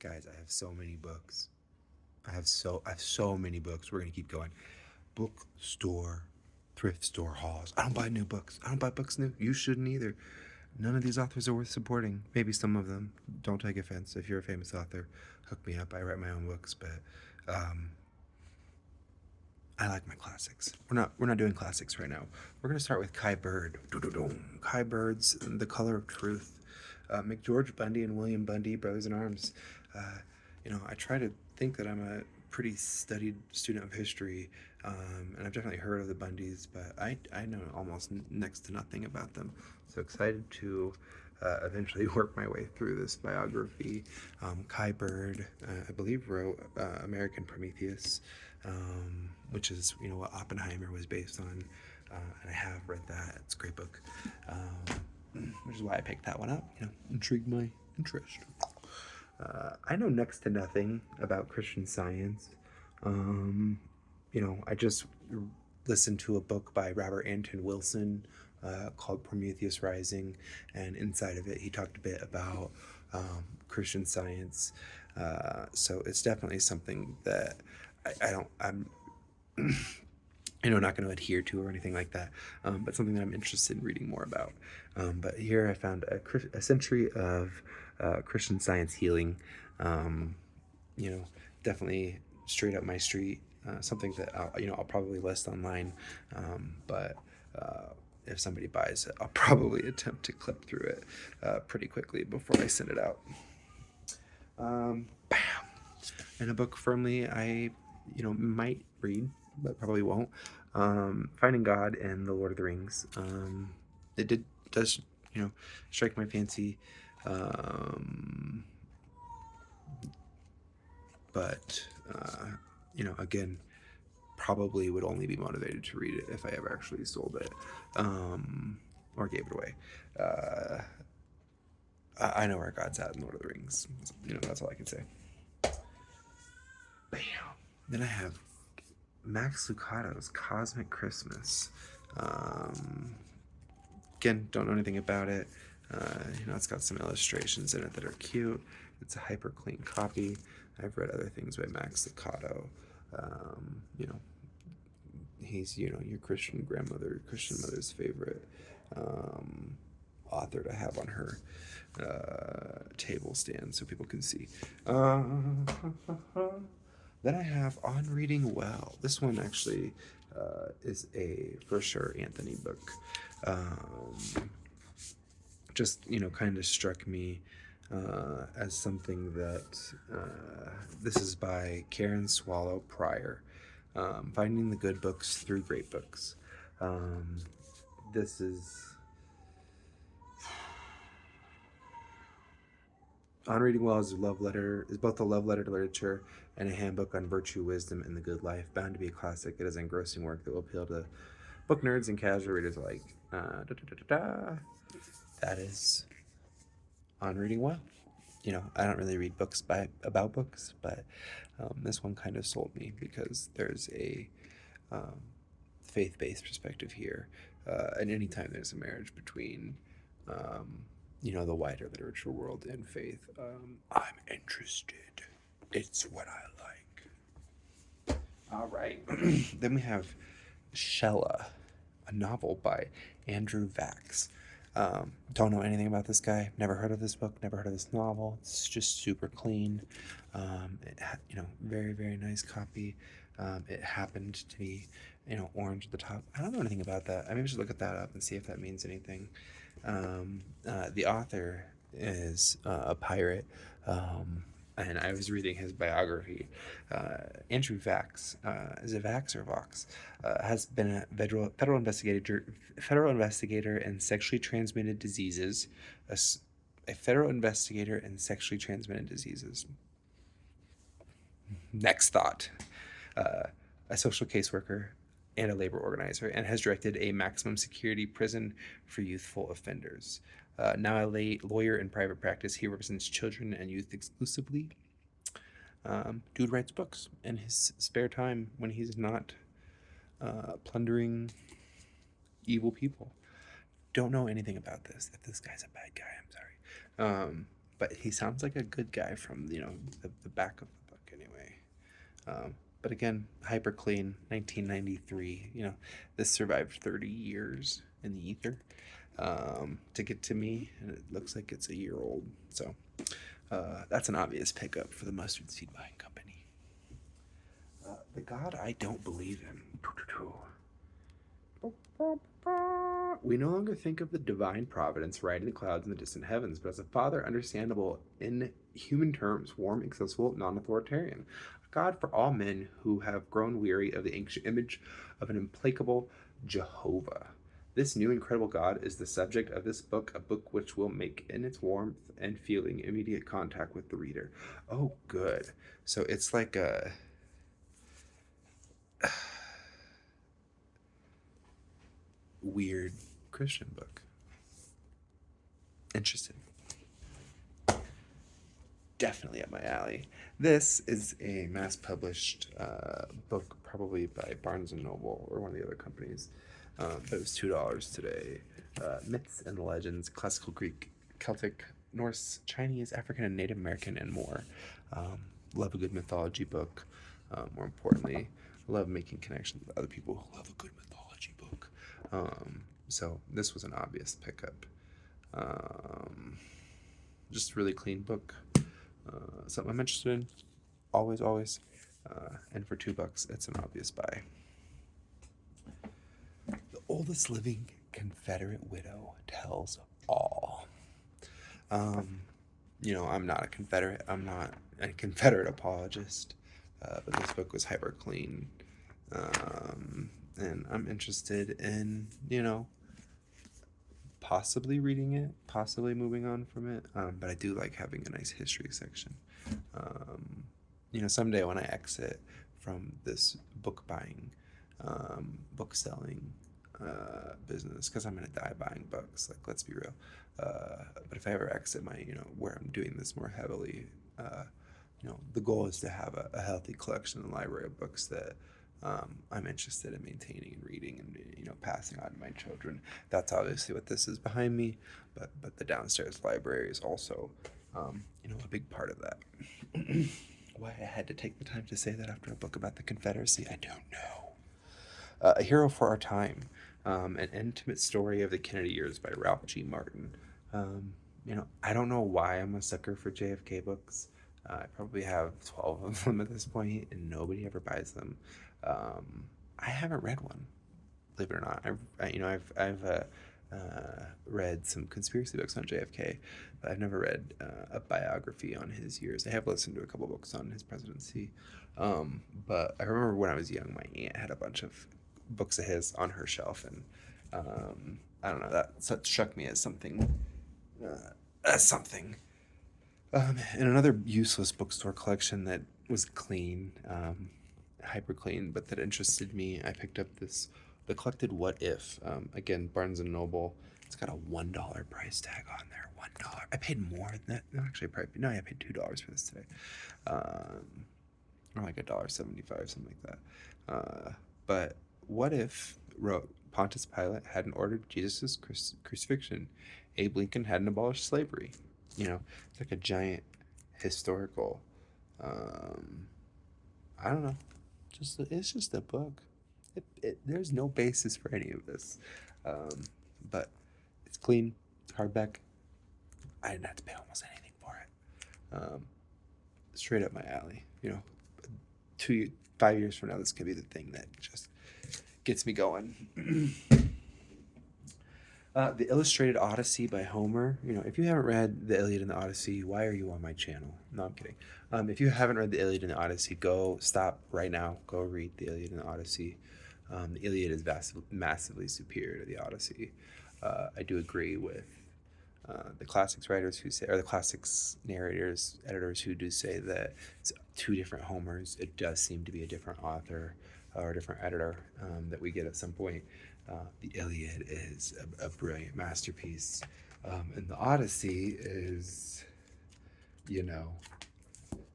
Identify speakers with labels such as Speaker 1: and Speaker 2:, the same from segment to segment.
Speaker 1: Guys, I have so many books. I have so many books. We're gonna keep going. Bookstore, thrift store hauls. I don't buy new books. I don't buy books new. You shouldn't either. None of these authors are worth supporting. Maybe some of them. Don't take offense. If you're a famous author, hook me up. I write my own books, but um, I like my classics. We're not doing classics right now. We're gonna start with Kai Bird. Kai Bird's The Color of Truth. McGeorge Bundy and William Bundy, brothers in arms. Uh, I try to think that I'm a pretty studied student of history, and I've definitely heard of the Bundys, but I know almost next to nothing about them. So excited to eventually work my way through this biography. Kai Bird, I believe, wrote American Prometheus, which is what Oppenheimer was based on, and I have read that. It's a great book, which is why I picked that one up. Intrigued my interest. I know next to nothing about Christian Science. I just listened to a book by Robert Anton Wilson called Prometheus Rising, and inside of it, he talked a bit about Christian Science. So it's definitely something that I'm not going to adhere to or anything like that, but something that I'm interested in reading more about. But here I found a century of Christian Science healing. You know, Definitely straight up my street. Something that I'll probably list online, but if somebody buys it, I'll probably attempt to clip through it pretty quickly before I send it out. Bam. And a book firmly I might read, but probably won't. Finding God and the Lord of the Rings. It does strike my fancy, but again, probably would only be motivated to read it if I ever actually sold it, or gave it away. Uh, I know where God's at in Lord of the Rings. That's all I can say. Bam. Then I have Max Lucado's Cosmic Christmas. Again, don't know anything about it. It's got some illustrations in it that are cute. It's a hyper clean copy. I've read other things by Max Lucado. He's your Christian mother's favorite author to have on her table stand so people can see. Then I have On Reading Well. This one actually is a for sure Anthony book. Just kind of struck me as something that this is by Karen Swallow Pryor. Finding the Good Books Through Great Books. This is On Reading Well is both a love letter to literature and a handbook on virtue, wisdom, and the good life. Bound to be a classic, it is engrossing work that will appeal to book nerds and casual readers alike. That is On Reading Well. I don't really read books about books, but this one kind of sold me because there's a faith-based perspective here, and anytime there's a marriage between the wider literature world and faith, I'm interested. It's what I like. All right. Then we have Shella, a novel by Andrew Vax. Don't know anything about this guy. Never heard of this book. Never heard of this novel. It's just super clean. Very, very nice copy. It happened to be, orange at the top. I don't know anything about that. I maybe should look at that up and see if that means anything. The author is a pirate, and I was reading his biography. Andrew Vax, is it Vax or Vox? Has been a federal investigator in sexually transmitted diseases. A federal investigator in sexually transmitted diseases. Next thought. A social caseworker and a labor organizer, and has directed a maximum security prison for youthful offenders. Now a lawyer in private practice, he represents children and youth exclusively. Dude writes books in his spare time when he's not plundering evil people. Don't know anything about this. If this guy's a bad guy, I'm sorry. but he sounds like a good guy from the back of the book anyway. But again, hyper clean, 1993. This survived 30 years in the ether to get to me, and it looks like it's a year old. So that's an obvious pickup for the Mustard Seed Buying Company. The God I Don't Believe in. We no longer think of the divine providence riding the clouds in the distant heavens, but as a father understandable in human terms, warm, accessible, non-authoritarian. A God for all men who have grown weary of the ancient image of an implacable Jehovah. This new incredible God is the subject of this book, a book which will make in its warmth and feeling immediate contact with the reader. Oh, good. So it's like a weird Christian book. Interesting. Definitely up my alley. This is a mass-published book, probably by Barnes & Noble or one of the other companies. But it was $2 today. Myths and Legends, Classical Greek, Celtic, Norse, Chinese, African, and Native American, and more. Love a good mythology book. More importantly, love making connections with other people who love a good mythology book. So this was an obvious pickup. Just a really clean book. Something I'm interested in. Always. And for $2, it's an obvious buy. The oldest living Confederate widow tells all. I'm not a Confederate. I'm not a Confederate apologist. But this book was hyper clean. And I'm interested in, possibly reading it, possibly moving on from it. But I do like having a nice history section. Someday when I exit from this book buying, book selling business, because I'm going to die buying books, like, let's be real. But if I ever exit my, where I'm doing this more heavily, the goal is to have a healthy collection and library of books that I'm interested in maintaining and reading and passing on to my children. That's obviously what this is behind me, but the downstairs library is also a big part of that. Why I had to take the time to say that after a book about the Confederacy, I don't know. A Hero for Our Time, an intimate story of the Kennedy years by Ralph G. Martin. I don't know why I'm a sucker for JFK books. I probably have 12 of them at this point, and nobody ever buys them. I haven't read one, believe it or not. I've read some conspiracy books on JFK, but I've never read a biography on his years. I have listened to a couple books on his presidency, but I remember when I was young, my aunt had a bunch of books of his on her shelf, and I don't know, that struck me as something. And another useless bookstore collection that was clean, hyper clean, but that interested me. I picked up the collected What If. Again, Barnes & Noble. It's got a $1 price tag on there. $1. I paid more than that. No, actually, I paid $2 for this today. Or like $1.75, something like that. But What If wrote, Pontius Pilate hadn't ordered Jesus' crucifixion. Abe Lincoln hadn't abolished slavery. It's like a giant historical, I don't know, it's just a book. There's no basis for any of this, but it's clean, hardback. I didn't have to pay almost anything for it. Straight up my alley. 5 years from now, this could be the thing that just gets me going. The Illustrated Odyssey by Homer. If you haven't read The Iliad and the Odyssey, why are you on my channel? No, I'm kidding. If you haven't read The Iliad and the Odyssey, go stop right now. Go read The Iliad and the Odyssey. The Iliad is massively superior to the Odyssey. I do agree with the classics writers who say, or the classics narrators, editors who do say that it's two different Homers. It does seem to be a different author or a different editor that we get at some point. The Iliad is a brilliant masterpiece, and the Odyssey is,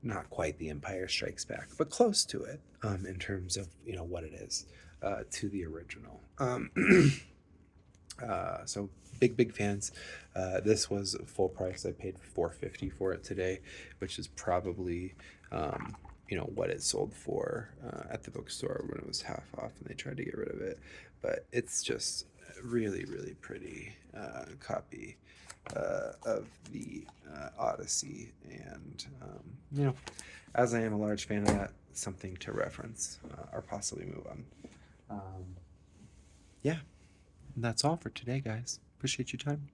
Speaker 1: not quite The Empire Strikes Back, but close to it in terms of what it is to the original. So big fans. This was full price. I paid $4.50 for it today, which is probably what it sold for at the bookstore when it was half off and they tried to get rid of it. But it's just really pretty copy of the Odyssey, and as I am a large fan of that, something to reference or possibly move on. Yeah, and that's all for today, guys. Appreciate your time.